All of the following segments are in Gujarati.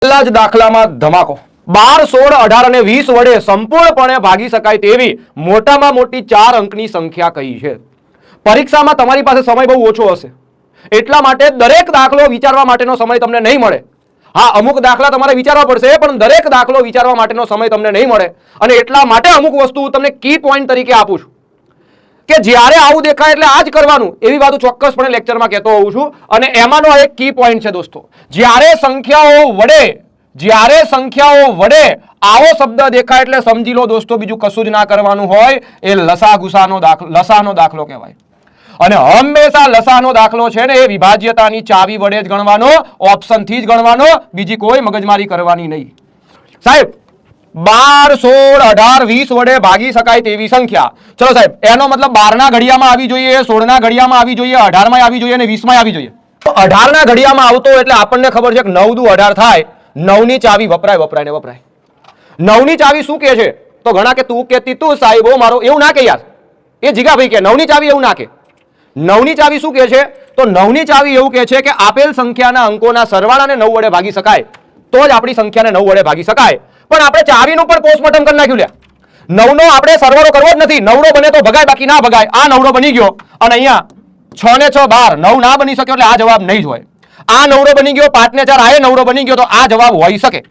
પહેલા જ દાખલામાં ધમાકો 12, 16, 18 અને 20 વડે સંપૂર્ણપણે ભાગી શકાય તેવી મોટામાં મોટી 4 અંકની સંખ્યા કઈ છે? પરીક્ષામાં તમારી પાસે સમય બહુ ઓછો હશે, એટલા માટે દરેક દાખલો વિચારવા માટેનો સમય તમને નહીં મળે. હા, અમુક દાખલા તમારે વિચારવા પડશે, પણ દરેક દાખલો વિચારવા માટેનો સમય તમને નહીં મળે. અને એટલા માટે અમુક વસ્તુ તમને કી પોઈન્ટ તરીકે આપું છું કે જ્યારે આવું દેખાય એટલે આ જ કરવાનું, એવી વાતો ચોક્કસપણે લેક્ચરમાં કહેતો હોઉં છું. અને એમાંનો એક કી પોઈન્ટ છે દોસ્તો, જ્યારે સંખ્યાઓ વડે આવો શબ્દ દેખાય એટલે સમજી લો દોસ્તો, બીજું કશું જ ના કરવાનું હોય. એ લસાનો દાખલો કહેવાય. અને હંમેશા લસાનો દાખલો છે ને એ વિભાજ્યતાની ચાવી વડે જ ગણવાનો, ઓપ્શનથી જ ગણવાનો, બીજી કોઈ મગજમારી કરવાની નહીં. સાહેબ 12, 16, 18, 20 વડે ભાગી શકાય તેવી સંખ્યા. ચલો સાહેબ, એનો મતલબ 12 ના ઘડિયામાં આવી જોઈએ, 16 ના ઘડિયામાં આવી જોઈએ, 18 માં આવી જોઈએ અને 20 માં આવી જોઈએ. 18 ના ઘડિયામાં આવતો એટલે આપણને ખબર છે કે 9 દુ 18 થાય. 9 ની ચાવી વપરાય. 9 ની ચાવી શું કે છે? તો ઘણા કે તું કેતી તું સાહેબો મારો, એવું ના કે યાર, એ જીગાભાઈ કે 9 ની ચાવી એવું ના કે. 9 ની ચાવી શું કે છે? તો 9 ની ચાવી એવું કે છે કે આપેલ સંખ્યાના અંકોના સરવાળાને 9 વડે ભાગી શકાય તો જ આપણી સંખ્યાને 9 વડે ભાગી શકાય. પણ આપણે ચાવીનું પણ પોસ્ટમોર્ટમ કરી નાખ્યું. લે 9 નો આપણે સરવાળો કરવો જ નથી. 9 બને તો ભગાય, બાકી ના ભગાય. આ 9 બની ગયો અને અહીંયા 6 ને 6 12, 9 ના બની શક્યો એટલે આ જવાબ નહીં જ હોય. આ 9 બની ગયો, 5 ને 4 આ 9 બની ગયો તો આ જવાબ હોઈ શકે.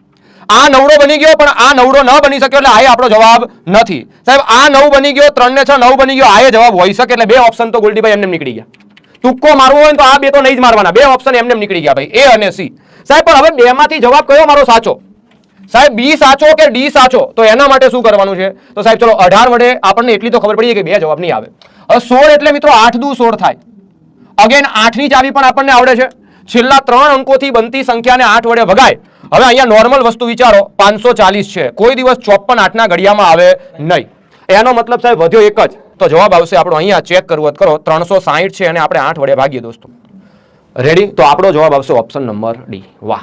આ 9 બની ગયો પણ આ 9 ન બની શક્યો એટલે આ આપણો જવાબ નથી. સાહેબ આ 9 બની ગયો, 3 ને 6 9 બની ગયો, આ જવાબ હોઈ શકે. એટલે બે ઓપ્શન તો ગોલ્ડીભાઈ એમને નીકળી ગયા. તુક્કો મારવો હોય તો આ બે તો નહીં જ મારવાના, બે ઓપ્શન એમને નીકળી ગયા ભાઈ, A અને C. સાહેબ પણ હવે બે માંથી જવાબ કયો મારો સાચો? સાહેબ B સાચો કે D સાચો? તો એના માટે શું કરવાનું છે? તો સાહેબ ચલો 18 વડે આપણને એટલી તો ખબર પડી કે બે જવાબ નહીં આવે. હવે 16 એટલે મિત્રો 8 દુ 16 થાય. અગેન 8 ની ચાવી પણ આપણને આવડે છે. છેલ્લા 3 અંકોથી બનતી સંખ્યાને 8 વડે ભગાય. હવે અહીંયા નોર્મલ વસ્તુ વિચારો, 540 છે, કોઈ દિવસ 54 8 ના ઘડિયામાં આવે નહીં. એનો મતલબ સાહેબ વધ્યો એક જ, તો જવાબ આવશે આપણો, અહીંયા ચેક કરવું કરો, 360 છે અને આપણે 8 વડે ભાગીએ દોસ્તો. રેડી? તો આપણો જવાબ આવશે ઓપ્શન નંબર D. વાહ.